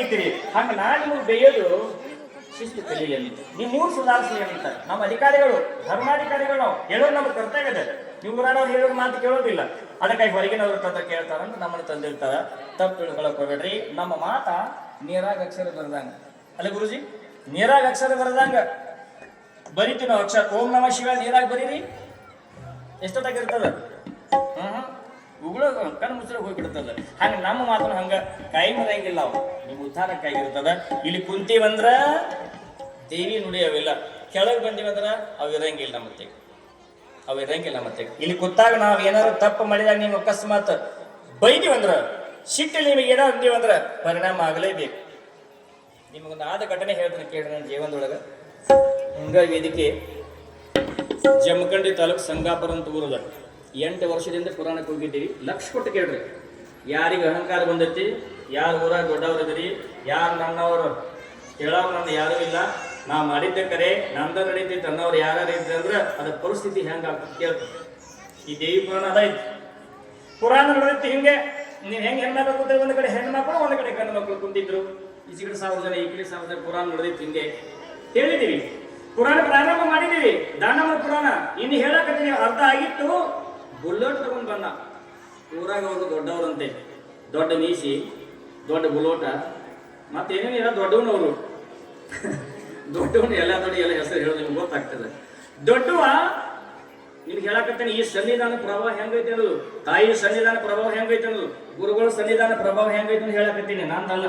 ಬೈತೀರಿ. ಹಂಗ ನಾ ನಿಮಗೆ ಬೇಯೋದು ಶಿಸ್ತು ಕಲಿಯಲ್ಲಿ ನೀವು ಮೂರು ಸುಧಾರಿಸಲಿ ಅಂತ ನಮ್ಮ ಅಧಿಕಾರಿಗಳು ಧರ್ಮಾಧಿಕಾರಿಗಳು ನಾವು ಹೇಳೋದು ನಮ್ಗೆ ಕರ್ತವ್ಯ ಇದೆ. ನೀವು ಊರಾನವ್ರು ಹೇಳೋದು ಮಾತು ಕೇಳೋದಿಲ್ಲ, ಅದಕ್ಕಾಗಿ ಹೊರಗಿನವ್ರ ತಂದ ಕೇಳ್ತಾರಂತ ನಮ್ಮನ್ನು ತಂದಿರ್ತಾರ. ತಪ್ಪು ತಿಳ್ಕೊಳಕ್ ಹೋಗ್ಬೇಡ್ರಿ. ನಮ್ಮ ಮಾತ ನೀರಾಗ ಅಕ್ಷರ ಬರದಂಗ ಅಲ್ಲ ಗುರುಜಿ, ನೀರಾಗ ಅಕ್ಷರ ಬರದಂಗ ಬರಿತೀವಿ ನಾವು ಅಕ್ಷರ. ಓಂ ನಮಃ ಶಿವ ನೀರಾಗ ಬರೀರಿ, ಎಷ್ಟೊತ್ತಾಗಿರ್ತದ ಉಗುಳ ಕಣ್ಣು ಮುಚ್ಚಳ ಹೋಗ್ಬಿಡ್ತದ. ಹಂಗ ನಮ್ಮ ಮಾತನ್ನು ಹಂಗ ಕೈ ಮರಂಗಿಲ್ಲ, ಅವು ನಿಮ್ ಉದ್ಧಾರಕ್ಕಾಗಿರ್ತದ. ಇಲ್ಲಿ ಕುಂತೀವಂದ್ರ ದೇವಿ ನುಡಿ ಅವಿಲ್ಲ, ಕೆಳಗೆ ಬಂದಿವಂದ್ರ ಅವು ಇರಂಗಿಲ್ಲ ಮತ್ತೆ. ಇಲ್ಲಿ ಕೂತಾಗ ನಾವ್ ಏನಾದ್ರು ತಪ್ಪು ಮಾಡಿದಾಗ ನೀವು ಅಕಸ್ಮಾತ್ ಬೈದಿವಂದ್ರ ಸಿಟ್ಟಲ್ಲಿ ನಿಮಗೆ ಏನಾದ್ರು ಅಂದಿವಂದ್ರ ಪರಿಣಾಮ ಆಗಲೇಬೇಕು. ನಿಮಗೊಂದು ಆದ ಘಟನೆ ಹೇಳ್ತಾನೆ ಕೇಳಿ ನನ್ನ ಜೀವನದೊಳಗ. ಹಂಗ ವೇದಿಕೆ ಜಮಖಂಡಿ ತಾಲೂಕು ಸಂಗಾಪುರ ಅಂತ ಊರದ 8 ವರ್ಷದಿಂದ ಪುರಾಣಕ್ಕೆ ಹೋಗಿದ್ದೀವಿ. ಲಕ್ಷ ಕೊಟ್ಟು ಕೇಳ್ರಿ, ಯಾರಿಗೆ ಅಹಂಕಾರ ಬಂದೈತಿ, ಯಾರು ಊರಾಗ ದೊಡ್ಡವ್ರದ್ರಿ, ಯಾರು ನನ್ನವರು ಹೇಳೋರು ನನ್ನ ಯಾರೂ ಇಲ್ಲ, ನಾ ಮಾಡಿದ್ದ ಕರೆ ನಂದ ನಡೀತೈತಿ ಅನ್ನೋರು ಯಾರು ಇದ್ರೆ ಅಂದ್ರೆ ಅದ ಪರಿಸ್ಥಿತಿ ಹೆಂಗ ಕೇಳ್ತ. ಈ ದೇವಿ ಪುರಾಣ ಅದೈತಿ, ಪುರಾಣ ನಡೆದೈತಿ ಹಿಂಗೆ. ನೀವ್ ಹೆಂಗ್ ಹೆಣ್ಮಕ್ಳು ಕೂತ ಒಂದ್ ಕಡೆ ಹೆಣ್ಮಕ್ಳು ಒಂದ್ ಕಡೆ ಗಂಡು ಮಕ್ಕಳು ಕುಂತಿದ್ರು, ಈ ಕಡೆ 1000 ಜನ ಈ ಕಡೆ 1000 ಜನ. ಪುರಾಣ ನಡೆದೈತಿ ಹಿಂಗೆ ಹೇಳಿದೀವಿ, ಪುರಾಣ ಪ್ರಾರಂಭ ಮಾಡಿದೀವಿ. ದಾನವ ಪುರಾಣ ಇನ್ನು ಹೇಳಕತ್ತೀನಿ, ಅರ್ಧ ಆಗಿತ್ತು. ಬುಲ್ಲೋಟ್ ತಗೊಂಡ್ ಬಂದ ಊರಾಗ ಅವರು ದೊಡ್ಡವ್ರಂತೆ, ದೊಡ್ಡ ಮೀಸಿ, ದೊಡ್ಡ ಬುಲ್ಲೋಟ, ಮತ್ತೇನೇನು ಇಲ್ಲ ದೊಡ್ಡವನವರು. ದೊಡ್ಡವನು ಎಲ್ಲ ಹೆಸರು ಹೇಳೋದು ನಿಮ್ಗೆ ಗೊತ್ತಾಗ್ತದೆ. ದೊಡ್ಡವ ನಿಮ್ಗೆ ಹೇಳಕತ್ತೇನೆ, ಈ ಸನ್ನಿಧಾನ ಪ್ರಭಾವ ಹೆಂಗೈತೆ ಅನ್ನೋದು, ತಾಯಿ ಸನ್ನಿಧಾನ ಪ್ರಭಾವ ಹೆಂಗೈತೆ ಅನ್ನೋದು, ಗುರುಗಳ ಸನ್ನಿಧಾನ ಪ್ರಭಾವ ಹೆಂಗೈತೆ ಅಂತ ಹೇಳಕತ್ತೀನಿ. ನಂದಲ್ಲ,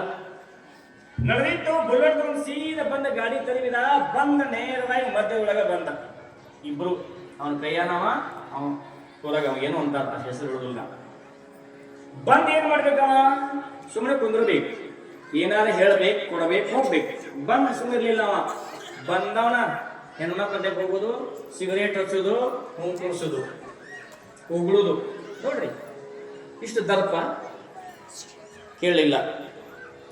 ನಡೆದಿತ್ತು. ಬುಲ್ಲೋಟ್ ತಗೊಂಡು ಸೀದಾ ಬಂದ ಗಾಡಿ ತರಿವಿದ, ಬಂದ ನೇರವಾಗಿ ಮಧ್ಯ ಒಳಗ ಬಂದ. ಇಬ್ರು ಅವನ ಕೈಯಾನವ, ಅವ ಹೊರಗ ಏನೋ ಅಂತಾರ ಹೆಸರು ಹೇಳುದಿಲ್ಲ. ಬಂದ್ ಏನ್ ಮಾಡ್ಬೇಕವ, ಸುಮ್ಮನೆ ಕುಂದ್ರಬೇಕು, ಏನಾದ್ರು ಹೇಳ್ಬೇಕು, ಕೊಡಬೇಕು, ಹೋಗ್ಬೇಕು. ಬಂದ್ ಸುಮ್ಮನಿರ್ಲಿಲ್ಲ ಅವ. ಬಂದವನ ಹೆಣ್ಮಕ್ಳ ಹೋಗೋದು, ಸಿಗರೇಟ್ ಹಚ್ಚೋದು, ಹೂವು ಕುಡಿಸೋದು, ಉಗುಳುದು. ನೋಡ್ರಿ ಇಷ್ಟು ದರ್ಪ ಕೇಳಲಿಲ್ಲ,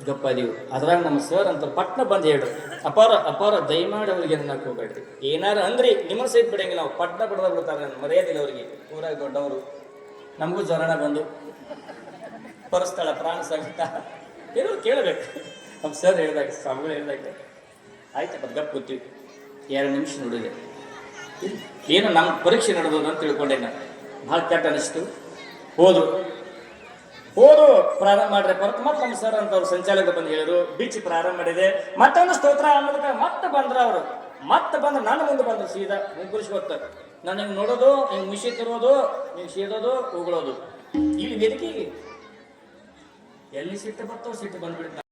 ಗಪ್ಪ ಇದೀವಿ. ಅದ್ರಾಗ ನಮ್ಮ ಸರ್ ಅಂತ ಪಟ್ನ ಬಂದು ಹೇಳ್ರಿ, ಅಪಾರ ದಯಮಾಡಿ ಅವ್ರಿಗೆ ಏನಾರು ಹೋಗ್ಬೇಡ್ರಿ, ಏನಾರು ಅಂದ್ರಿ ನಿಮ್ಮನ್ನ ಸಹಿತ ಬಿಡಂಗಿಲ್ಲ. ನಾವು ಪಟ್ನ ಬಿಡದ ಬಿಡ್ತಾರೆ, ಮರ್ಯಾದಿಲ್ಲ ಅವ್ರಿಗೆ. ಊರಾಗ ದೊಡ್ಡವರು, ನಮಗೂ ಜ್ವರನ ಬಂದು ಪರಸ್ಥಳ ಪ್ರಾಣ ಸಂಕಟ ಏನೋ ಕೇಳಬೇಕು. ನಮ್ಮ ಸರ್ ಹೇಳಿದಾಗ, ಸ್ವಾಮಿಗಳು ಹೇಳಿದಾಗ ಆಯ್ತಪ್ಪ ಗಪ್ ಕೂತೀವಿ. 2 ನಿಮಿಷ ನೋಡಿದೆ, ಏನೋ ನಮ್ಮ ಪರೀಕ್ಷೆ ನಡೆದೋದು ಅಂತ ತಿಳ್ಕೊಂಡೆ. ನಾನು ಭಾಳ ಕೆಟ್ಟ ಅನಿಸ್ತು. ಹೋದ್ರು ಪ್ರಾರಂಭ ಮಾಡ್ರೆ ಹೊರತು ಮತ್ತೆ ನಮ್ಮ ಸರ್ ಅಂತ ಅವ್ರು ಸಂಚಾಲಕ ಬಂದು ಹೇಳಿದ್ರು, ಬೀಚ್ ಪ್ರಾರಂಭ ಮಾಡಿದೆ. ಮತ್ತೊಂದು ಸ್ತೋತ್ರ ಅನ್ನೋದಕ್ಕೆ ಮತ್ತೆ ಬಂದ್ರ ಅವರು. ಮತ್ತೆ ಬಂದ್ರೆ ನನ್ನ ಮುಂದೆ ಬಂದ್ರು ಸೀದಾ ಮುಗ್ಗುರಿಸಿ ಗೊತ್ತ. ನಾನು ಹಿಂಗೆ ನೋಡೋದು, ಹಿಂಗೆ ಮಿಷಿ ತರೋದು, ಹಿಂಗೆ ಸೇದೋದು, ಉಗುಳೋದು. ಇಲ್ಲಿ ವೇದಿಕೆಗೆ ಎಲ್ಲಿ ಸಿಟ್ಟು ಬರ್ತೋ ಸಿಟ್ಟು ಬಂದ್ಬಿಡ್ತಾರೆ.